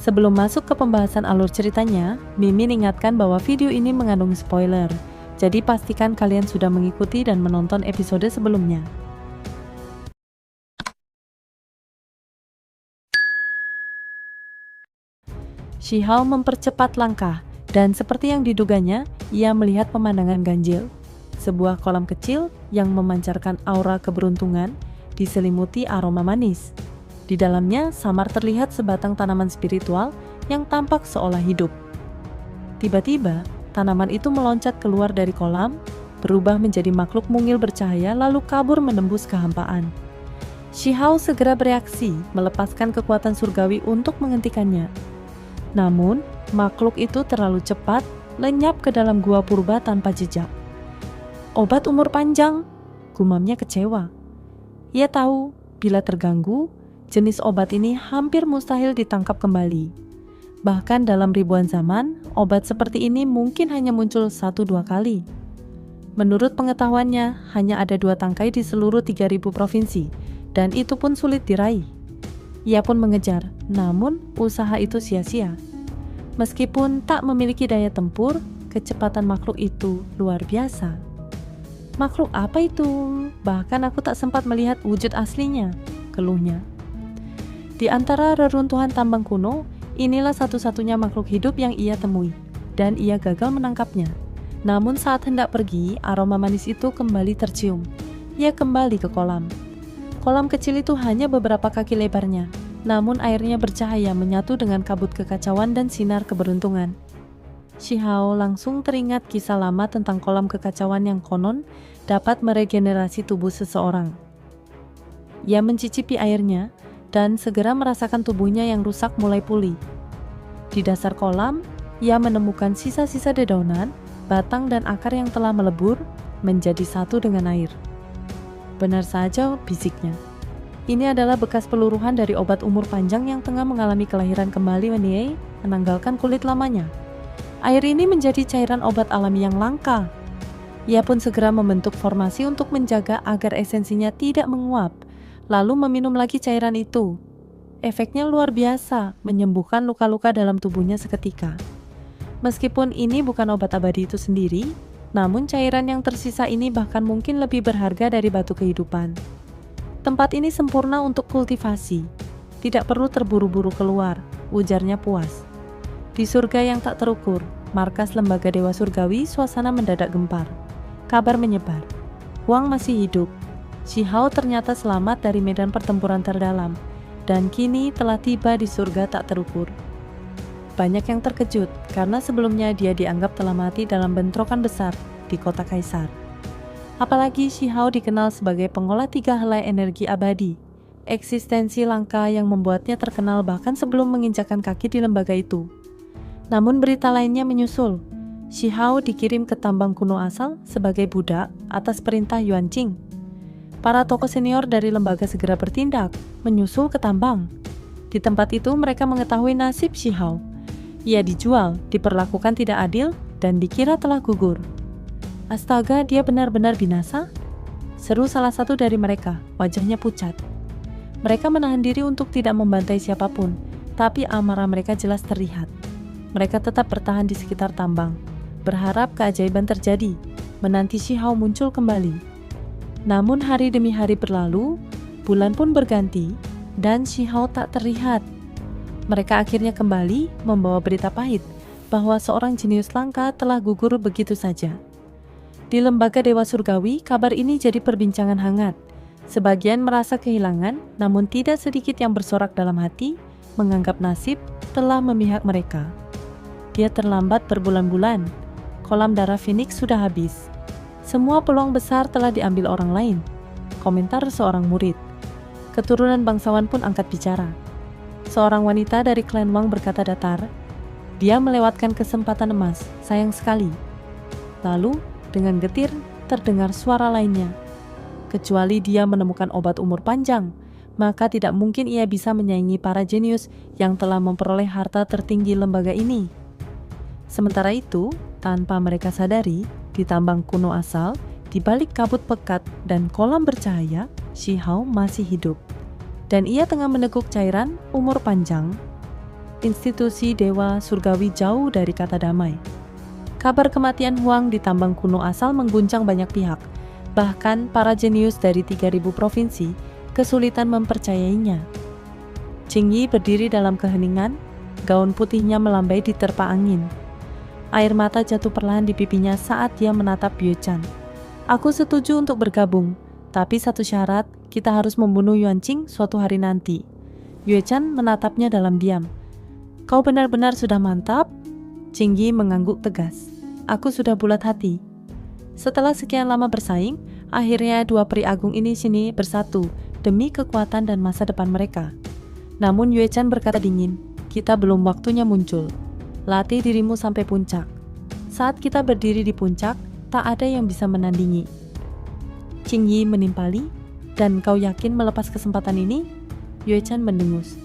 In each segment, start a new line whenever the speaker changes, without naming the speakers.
Sebelum masuk ke pembahasan alur ceritanya, Mimin ingatkan bahwa video ini mengandung spoiler. Jadi pastikan kalian sudah mengikuti dan menonton episode sebelumnya. Shihao mempercepat langkah, dan seperti yang diduganya, ia melihat pemandangan ganjil. Sebuah kolam kecil yang memancarkan aura keberuntungan, diselimuti aroma manis. Di dalamnya samar terlihat sebatang tanaman spiritual yang tampak seolah hidup. Tiba-tiba, tanaman itu meloncat keluar dari kolam, berubah menjadi makhluk mungil bercahaya lalu kabur menembus kehampaan. Shihao segera bereaksi, melepaskan kekuatan surgawi untuk menghentikannya. Namun, makhluk itu terlalu cepat, lenyap ke dalam gua purba tanpa jejak. Obat umur panjang, gumamnya kecewa. Ia tahu, bila terganggu, jenis obat ini hampir mustahil ditangkap kembali. Bahkan dalam ribuan zaman, obat seperti ini mungkin hanya muncul 1-2 kali. Menurut pengetahuannya, hanya ada 2 tangkai di seluruh 3000 provinsi, dan itu pun sulit diraih. Ia pun mengejar, namun usaha itu sia-sia. Meskipun tak memiliki daya tempur, kecepatan makhluk itu luar biasa. Makhluk apa itu? Bahkan aku tak sempat melihat wujud aslinya, keluhnya. Di antara reruntuhan tambang kuno, inilah satu-satunya makhluk hidup yang ia temui, dan ia gagal menangkapnya. Namun saat hendak pergi, aroma manis itu kembali tercium. Ia kembali ke kolam. Kolam kecil itu hanya beberapa kaki lebarnya, namun airnya bercahaya menyatu dengan kabut kekacauan dan sinar keberuntungan. Shihao langsung teringat kisah lama tentang kolam kekacauan yang konon dapat meregenerasi tubuh seseorang. Ia mencicipi airnya, dan segera merasakan tubuhnya yang rusak mulai pulih. Di dasar kolam, ia menemukan sisa-sisa dedaunan, batang dan akar yang telah melebur menjadi satu dengan air. Benar saja, bisiknya. Ini adalah bekas peluruhan dari obat umur panjang yang tengah mengalami kelahiran kembali menanggalkan kulit lamanya. Air ini menjadi cairan obat alami yang langka. Ia pun segera membentuk formasi untuk menjaga agar esensinya tidak menguap, lalu meminum lagi cairan itu. Efeknya luar biasa, menyembuhkan luka-luka dalam tubuhnya seketika. Meskipun ini bukan obat abadi itu sendiri, namun cairan yang tersisa ini bahkan mungkin lebih berharga dari batu kehidupan. Tempat ini sempurna untuk kultivasi. Tidak perlu terburu-buru keluar, ujarnya puas. Di surga yang tak terukur, markas lembaga dewa surgawi, suasana mendadak gempar. Kabar menyebar. Huang masih hidup. Shihao ternyata selamat dari medan pertempuran terdalam, dan kini telah tiba di surga tak terukur. Banyak yang terkejut, karena sebelumnya dia dianggap telah mati dalam bentrokan besar di kota Kaisar. Apalagi Shihao dikenal sebagai pengolah 3 helai energi abadi, eksistensi langka yang membuatnya terkenal bahkan sebelum menginjakkan kaki di lembaga itu. Namun berita lainnya menyusul. Shihao dikirim ke tambang kuno asal sebagai budak atas perintah Yuan Qing. Para tokoh senior dari lembaga segera bertindak, menyusul ke tambang. Di tempat itu mereka mengetahui nasib Shihao. Ia dijual, diperlakukan tidak adil, dan dikira telah gugur. Astaga, dia benar-benar binasa? Seru salah satu dari mereka, wajahnya pucat. Mereka menahan diri untuk tidak membantai siapapun, tapi amarah mereka jelas terlihat. Mereka tetap bertahan di sekitar tambang, berharap keajaiban terjadi, menanti Shihao muncul kembali. Namun hari demi hari berlalu, bulan pun berganti, dan Shihao tak terlihat. Mereka akhirnya kembali membawa berita pahit bahwa seorang jenius langka telah gugur begitu saja. Di lembaga Dewa Surgawi, kabar ini jadi perbincangan hangat. Sebagian merasa kehilangan, namun tidak sedikit yang bersorak dalam hati, menganggap nasib telah memihak mereka. Dia terlambat berbulan-bulan. Kolam darah Phoenix sudah habis. Semua peluang besar telah diambil orang lain. Komentar seorang murid. Keturunan bangsawan pun angkat bicara. Seorang wanita dari klan Wang berkata datar, "Dia melewatkan kesempatan emas, sayang sekali." Lalu, dengan getir, terdengar suara lainnya. Kecuali dia menemukan obat umur panjang, maka tidak mungkin ia bisa menyaingi para jenius yang telah memperoleh harta tertinggi lembaga ini. Sementara itu, tanpa mereka sadari, di tambang kuno asal, di balik kabut pekat dan kolam bercahaya, Shihao masih hidup. Dan ia tengah meneguk cairan umur panjang. institusi dewa surgawi jauh dari kata damai. Kabar kematian Huang di tambang kuno asal mengguncang banyak pihak. Bahkan para jenius dari 3.000 provinsi kesulitan mempercayainya. Qingyi berdiri dalam keheningan, gaun putihnya melambai diterpa angin. Air mata jatuh perlahan di pipinya saat dia menatap Yue Chan. Aku setuju untuk bergabung, tapi satu syarat, kita harus membunuh Yuan Qing suatu hari nanti. Yue Chan menatapnya dalam diam. Kau benar-benar sudah mantap? Qingyi mengangguk tegas. Aku sudah bulat hati. Setelah sekian lama bersaing, akhirnya dua peri agung ini sini bersatu demi kekuatan dan masa depan mereka. Namun Yue Chan berkata dingin, kita belum waktunya muncul. Latih dirimu sampai puncak. Saat kita berdiri di puncak, tak ada yang bisa menandingi. Qingyi menimpali, dan kau yakin melepas kesempatan ini? Yue Chan mendengus.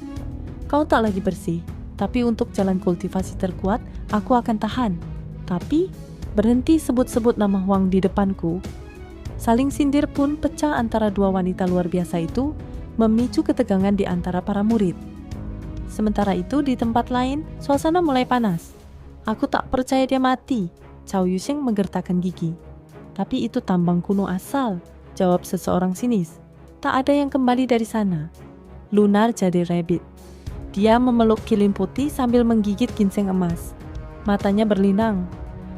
Kau tak lagi bersih, tapi untuk jalan kultivasi terkuat, aku akan tahan. Tapi, berhenti sebut-sebut nama Huang di depanku. Saling sindir pun pecah antara dua wanita luar biasa itu, memicu ketegangan di antara para murid. Sementara itu di tempat lain, suasana mulai panas. Aku tak percaya dia mati, Cao Yusheng menggertakkan gigi. Tapi itu tambang kuno asal, jawab seseorang sinis. Tak ada yang kembali dari sana. Lunar jadi rabbit. Dia memeluk kilin putih sambil menggigit ginseng emas. Matanya berlinang.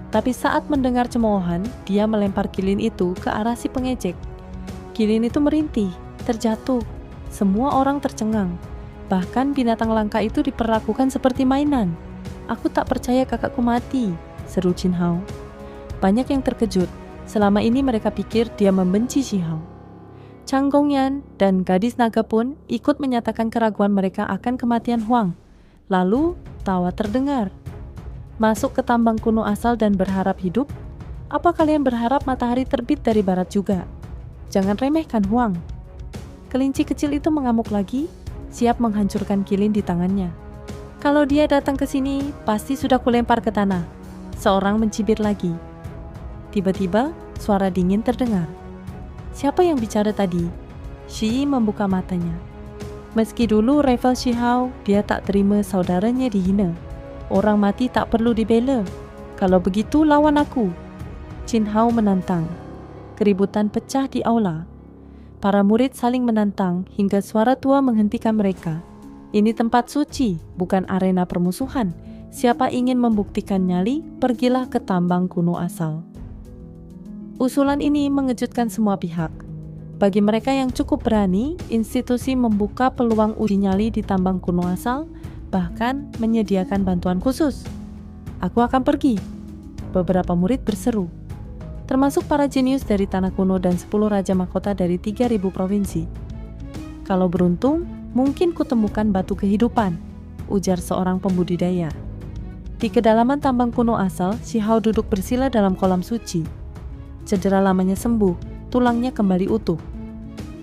Tapi saat mendengar cemoohan, dia melempar kilin itu ke arah si pengejek. Kilin itu merintih, terjatuh. Semua orang tercengang. Bahkan binatang langka itu diperlakukan seperti mainan. Aku tak percaya kakakku mati, seru Qin Hao. Banyak yang terkejut. Selama ini mereka pikir dia membenci Xi Hao. Chang Gongyan dan gadis naga pun ikut menyatakan keraguan mereka akan kematian Huang. Lalu, tawa terdengar. Masuk ke tambang kuno asal dan berharap hidup? Apa kalian berharap matahari terbit dari barat juga? Jangan remehkan Huang. Kelinci kecil itu mengamuk lagi, siap menghancurkan kilin di tangannya. Kalau dia datang ke sini, pasti sudah kulempar ke tanah. Seorang mencibir lagi. Tiba-tiba, suara dingin terdengar. Siapa yang bicara tadi? Shi membuka matanya. Meski dulu rival Xi Hao, dia tak terima saudaranya dihina. Orang mati tak perlu dibela. Kalau begitu, lawan aku. Qin Hao menantang. Keributan pecah di aula. Para murid saling menantang hingga suara tua menghentikan mereka. Ini tempat suci, bukan arena permusuhan. Siapa ingin membuktikan nyali, pergilah ke tambang kuno asal. Usulan ini mengejutkan semua pihak. Bagi mereka yang cukup berani, institusi membuka peluang uji nyali di tambang kuno asal, bahkan menyediakan bantuan khusus. Aku akan pergi. Beberapa murid berseru. Termasuk para jenius dari tanah kuno dan 10 raja mahkota dari 3.000 provinsi. Kalau beruntung, mungkin kutemukan batu kehidupan, ujar seorang pembudidaya. Di kedalaman tambang kuno asal, Xi Hao duduk bersila dalam kolam suci. Cedera lamanya sembuh, tulangnya kembali utuh.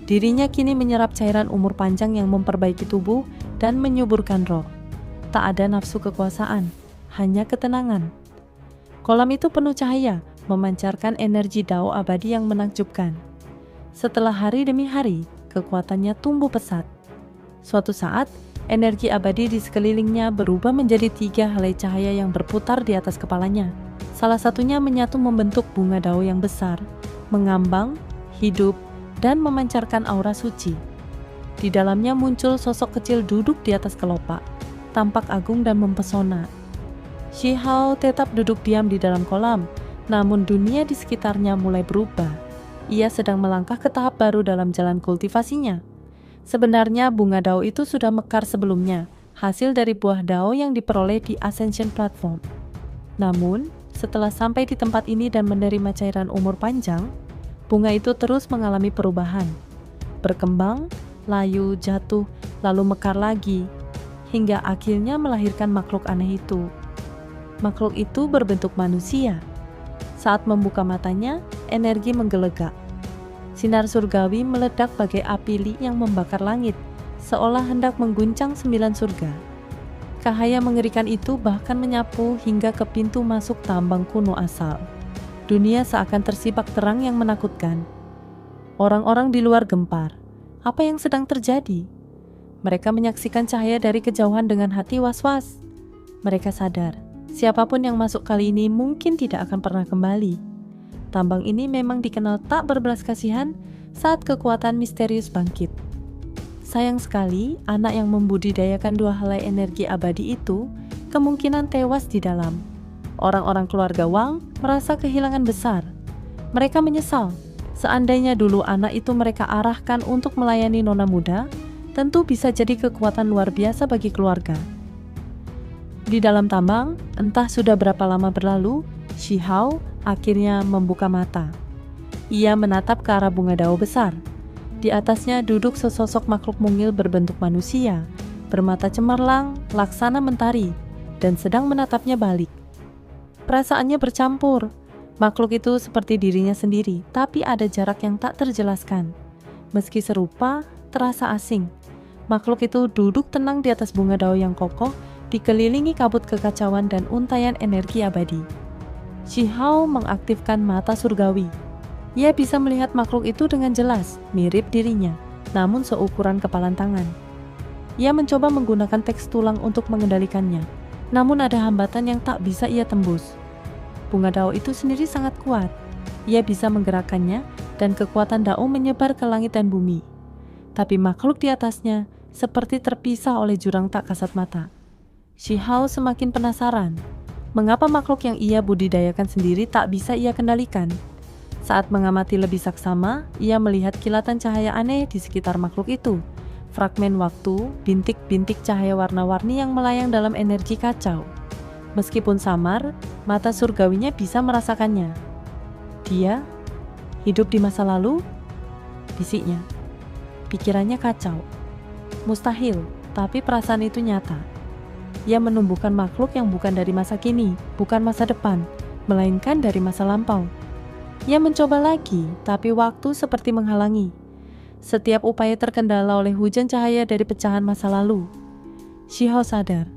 Dirinya kini menyerap cairan umur panjang yang memperbaiki tubuh dan menyuburkan roh. Tak ada nafsu kekuasaan, hanya ketenangan. Kolam itu penuh cahaya, memancarkan energi Dao abadi yang menakjubkan. Setelah hari demi hari, kekuatannya tumbuh pesat. Suatu saat, energi abadi di sekelilingnya berubah menjadi 3 helai cahaya yang berputar di atas kepalanya. Salah satunya menyatu membentuk bunga Dao yang besar, mengambang, hidup, dan memancarkan aura suci. Di dalamnya muncul sosok kecil duduk di atas kelopak, tampak agung dan mempesona. Xi Hao tetap duduk diam di dalam kolam, namun dunia di sekitarnya mulai berubah. Ia sedang melangkah ke tahap baru dalam jalan kultivasinya. Sebenarnya bunga Dao itu sudah mekar sebelumnya, hasil dari buah Dao yang diperoleh di Ascension Platform. Namun, setelah sampai di tempat ini dan menerima cairan umur panjang, bunga itu terus mengalami perubahan. Berkembang, layu, jatuh, lalu mekar lagi, hingga akhirnya melahirkan makhluk aneh itu. Makhluk itu berbentuk manusia. Saat membuka matanya, energi menggelegak. Sinar surgawi meledak bagai api li yang membakar langit, seolah hendak mengguncang 9 surga. Cahaya mengerikan itu bahkan menyapu hingga ke pintu masuk tambang kuno asal. Dunia seakan tersibak terang yang menakutkan. Orang-orang di luar gempar. Apa yang sedang terjadi? Mereka menyaksikan cahaya dari kejauhan dengan hati was-was. Mereka sadar, siapapun yang masuk kali ini mungkin tidak akan pernah kembali. Tambang ini memang dikenal tak berbelas kasihan saat kekuatan misterius bangkit. Sayang sekali, anak yang membudidayakan 2 helai energi abadi itu kemungkinan tewas di dalam. Orang-orang keluarga Wang merasa kehilangan besar. Mereka menyesal. Seandainya dulu anak itu mereka arahkan untuk melayani nona muda, tentu bisa jadi kekuatan luar biasa bagi keluarga. Di dalam tambang, entah sudah berapa lama berlalu, Shi Hao akhirnya membuka mata. Ia menatap ke arah bunga dao besar. Di atasnya duduk sesosok makhluk mungil berbentuk manusia, bermata cemerlang, laksana mentari, dan sedang menatapnya balik. Perasaannya bercampur. Makhluk itu seperti dirinya sendiri, tapi ada jarak yang tak terjelaskan. Meski serupa, terasa asing. Makhluk itu duduk tenang di atas bunga dao yang kokoh, dikelilingi kabut kekacauan dan untayan energi abadi. Shi Hao mengaktifkan mata surgawi. Ia bisa melihat makhluk itu dengan jelas, mirip dirinya, namun seukuran kepalan tangan. Ia mencoba menggunakan teks tulang untuk mengendalikannya, namun ada hambatan yang tak bisa ia tembus. Bunga dao itu sendiri sangat kuat. Ia bisa menggerakkannya dan kekuatan dao menyebar ke langit dan bumi. Tapi makhluk di atasnya seperti terpisah oleh jurang tak kasat mata. Shi Hao semakin penasaran. Mengapa makhluk yang ia budidayakan sendiri tak bisa ia kendalikan? Saat mengamati lebih saksama, ia melihat kilatan cahaya aneh di sekitar makhluk itu. Fragmen waktu, bintik-bintik cahaya warna-warni yang melayang dalam energi kacau. Meskipun samar, mata surgawinya bisa merasakannya. Dia hidup di masa lalu? Bisiknya. Pikirannya kacau. Mustahil, tapi perasaan itu nyata. Ia menumbuhkan makhluk yang bukan dari masa kini, bukan masa depan, melainkan dari masa lampau. Ia mencoba lagi, tapi waktu seperti menghalangi. Setiap upaya terkendala oleh hujan cahaya dari pecahan masa lalu. Shi Hao sadar,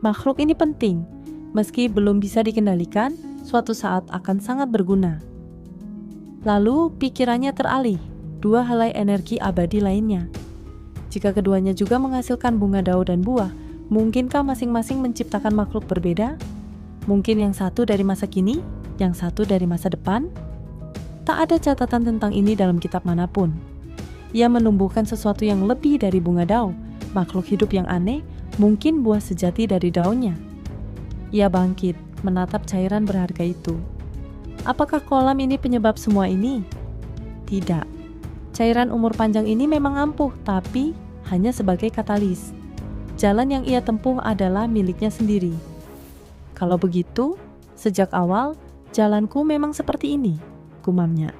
makhluk ini penting. Meski belum bisa dikendalikan, suatu saat akan sangat berguna. Lalu pikirannya teralih, 2 helai energi abadi lainnya. Jika keduanya juga menghasilkan bunga dao dan buah, mungkinkah masing-masing menciptakan makhluk berbeda? Mungkin yang satu dari masa kini, yang satu dari masa depan? Tak ada catatan tentang ini dalam kitab manapun. Ia menumbuhkan sesuatu yang lebih dari bunga dao, makhluk hidup yang aneh, mungkin buah sejati dari daunnya. Ia bangkit, menatap cairan berharga itu. Apakah kolam ini penyebab semua ini? Tidak. Cairan umur panjang ini memang ampuh, tapi hanya sebagai katalis. Jalan yang ia tempuh adalah miliknya sendiri. Kalau begitu, sejak awal, jalanku memang seperti ini, gumamnya.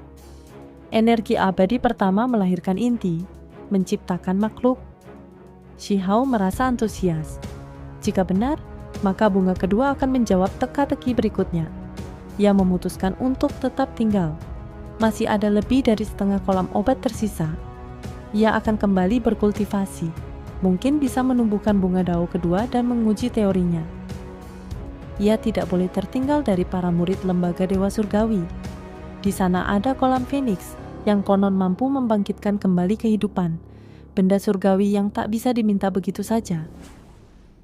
Energi abadi pertama melahirkan inti, menciptakan makhluk. Shi Hao merasa antusias. Jika benar, maka bunga kedua akan menjawab teka-teki berikutnya. Ia memutuskan untuk tetap tinggal. Masih ada lebih dari setengah kolam obat tersisa. Ia akan kembali berkultivasi. Mungkin bisa menumbuhkan bunga dao kedua dan menguji teorinya. Ia tidak boleh tertinggal dari para murid lembaga Dewa Surgawi. Di sana ada kolam Phoenix yang konon mampu membangkitkan kembali kehidupan. Benda surgawi yang tak bisa diminta begitu saja.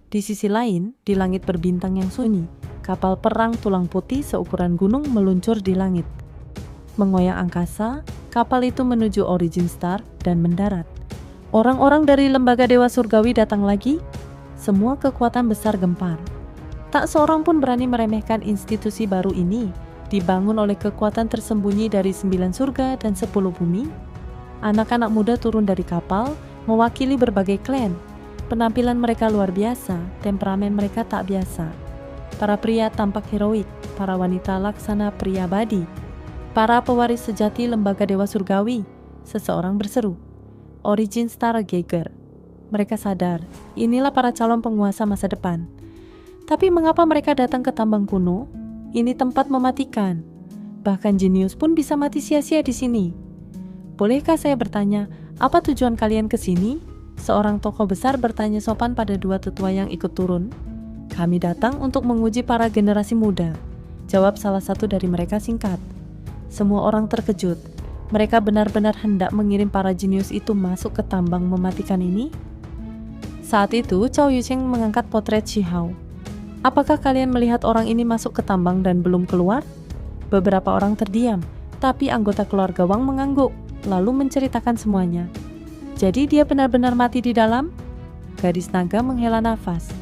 Di sisi lain, di langit berbintang yang sunyi, kapal perang tulang putih seukuran gunung meluncur di langit. Mengoyak angkasa, kapal itu menuju Origin Star dan mendarat. Orang-orang dari lembaga Dewa Surgawi datang lagi. Semua kekuatan besar gempar. Tak seorang pun berani meremehkan institusi baru ini, dibangun oleh kekuatan tersembunyi dari 9 surga dan 10 bumi. Anak-anak muda turun dari kapal, mewakili berbagai klan. Penampilan mereka luar biasa, temperamen mereka tak biasa. Para pria tampak heroik, para wanita laksana pria abadi. Para pewaris sejati lembaga Dewa Surgawi, seseorang berseru, Origin Star Geiger. Mereka sadar, inilah para calon penguasa masa depan. Tapi mengapa mereka datang ke tambang kuno? Ini tempat mematikan. Bahkan jenius pun bisa mati sia-sia di sini. Bolehkah saya bertanya, apa tujuan kalian ke sini? Seorang tokoh besar bertanya sopan pada 2 tetua yang ikut turun. Kami datang untuk menguji para generasi muda. Jawab salah satu dari mereka singkat. Semua orang terkejut. Mereka benar-benar hendak mengirim para jenius itu masuk ke tambang mematikan ini? Saat itu, Chow Yucheng mengangkat potret Shihao. Apakah kalian melihat orang ini masuk ke tambang dan belum keluar? Beberapa orang terdiam, tapi anggota keluarga Wang mengangguk, lalu menceritakan semuanya. Jadi dia benar-benar mati di dalam? Gadis naga menghela nafas.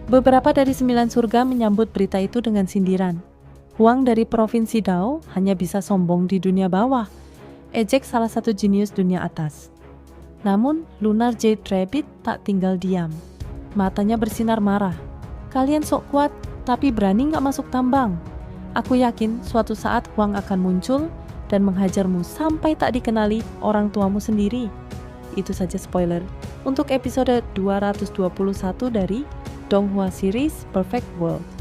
Beberapa dari 9 surga menyambut berita itu dengan sindiran. Huang dari Provinsi Dao hanya bisa sombong di dunia bawah, ejek salah satu jenius dunia atas. Namun, Lunar Jade Rabbit tak tinggal diam. Matanya bersinar marah. Kalian sok kuat, tapi berani nggak masuk tambang? Aku yakin suatu saat Huang akan muncul dan menghajarmu sampai tak dikenali orang tuamu sendiri. Itu saja spoiler untuk episode 221 dari Donghua Series Perfect World.